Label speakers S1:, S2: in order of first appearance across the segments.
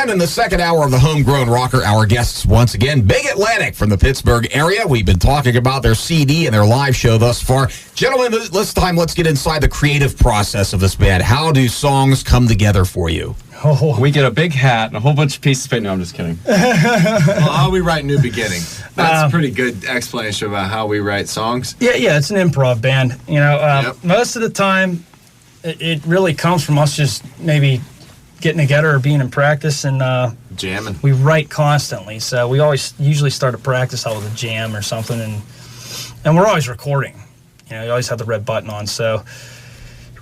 S1: And in the second hour of the Homegrown Rocker, our guests once again, Big Atlantic from the Pittsburgh area. We've been talking about their CD and their live show thus far. Gentlemen, this time let's get inside the creative process of this band. How do songs come together for you?
S2: Oh. We get a big hat and a whole bunch of pieces of paper. No, I'm just kidding.
S3: Well, how we write New Beginning. That's a pretty good explanation about how we write songs.
S4: Yeah, it's an improv band. You know, most of the time, it really comes from us just maybe getting together or being in practice and
S3: jamming.
S4: We write constantly, so we usually start a practice out with a jam or something, and we're always recording. You know, you always have the red button on, so.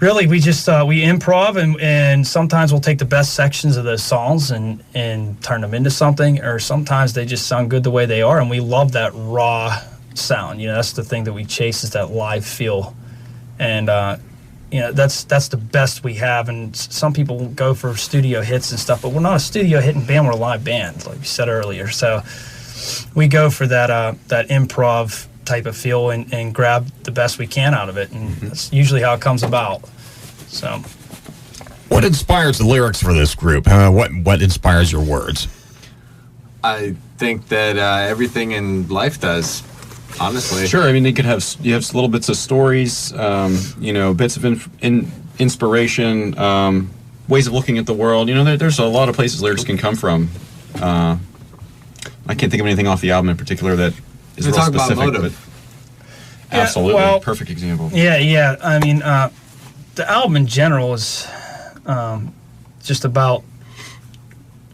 S4: Really, we just we improv, and sometimes we'll take the best sections of the songs and turn them into something, or sometimes they just sound good the way they are, and we love that raw sound. You know, that's the thing that we chase, is that live feel, and you know, that's the best we have. And some people go for studio hits and stuff, but we're not a studio hitting band; we're a live band, like you said earlier. So we go for that that improv type of feel and grab the best we can out of it, and that's usually how it comes about. So,
S1: what inspires the lyrics for this group? What inspires your words?
S3: I think that everything in life does, honestly.
S2: Sure. I mean, you have little bits of stories, you know, bits of inspiration, ways of looking at the world. You know, there's a lot of places lyrics can come from. I can't think of anything off the album in particular that is real specific. About motive. But absolutely, well, perfect example.
S4: Yeah. I mean, the album in general is just about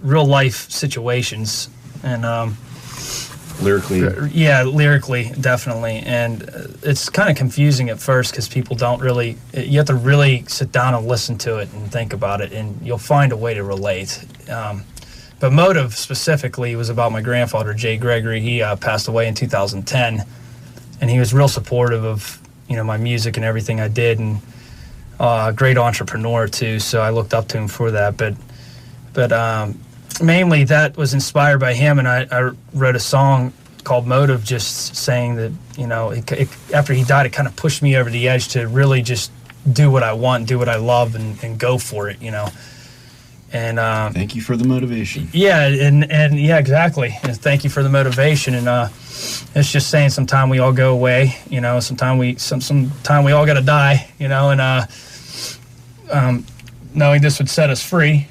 S4: real life situations, and
S2: lyrically.
S4: Lyrically, definitely. And it's kind of confusing at first because people don't really. You have to really sit down and listen to it and think about it, and you'll find a way to relate. But Motive specifically was about my grandfather, Jay Gregory. He passed away in 2010, and he was real supportive of, you know, my music and everything I did, and a great entrepreneur too. So I looked up to him for that. But mainly that was inspired by him, and I wrote a song called Motive, just saying that, you know, after he died, it kind of pushed me over the edge to really just do what I want, do what I love, and go for it, you know. And
S2: thank you for the motivation.
S4: Yeah, and yeah, exactly. And thank you for the motivation. And it's just saying, sometime we all go away, you know. Sometime we all got to die, you know. And knowing this would set us free,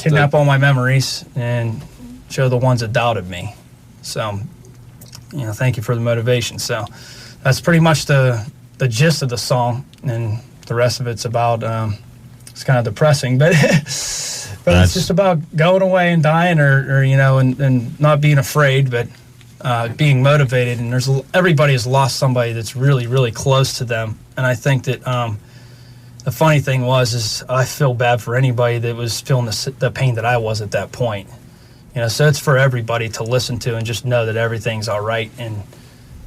S4: kidnap all my memories and show the ones that doubted me. So, you know, thank you for the motivation. So that's pretty much the gist of the song, and the rest of it's about. It's kind of depressing, but it's just about going away and dying, or you know, and not being afraid, but being motivated. And everybody has lost somebody that's really, really close to them. And I think that the funny thing is I feel bad for anybody that was feeling the pain that I was at that point. You know, so it's for everybody to listen to and just know that everything's all right. And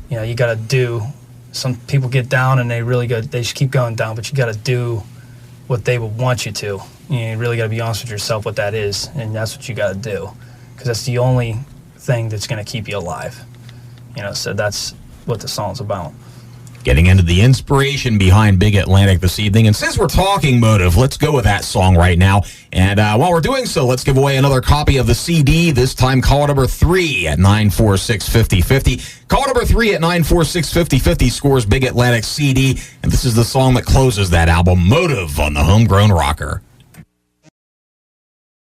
S4: you know, you got to do. Some people get down and they just keep going down, but you got to do what they would want you to. You really got to be honest with yourself what that is, and that's what you got to do, because that's the only thing that's going to keep you alive. You know, so that's what the song's about.
S1: Getting into the inspiration behind Big Atlantic this evening, and since we're talking Motive, let's go with that song right now. And while we're doing so, let's give away another copy of the CD, this time call number 3 at 946-5050. Call number 3 at 946-5050 scores Big Atlantic CD, and this is the song that closes that album, Motive, on the Homegrown Rocker.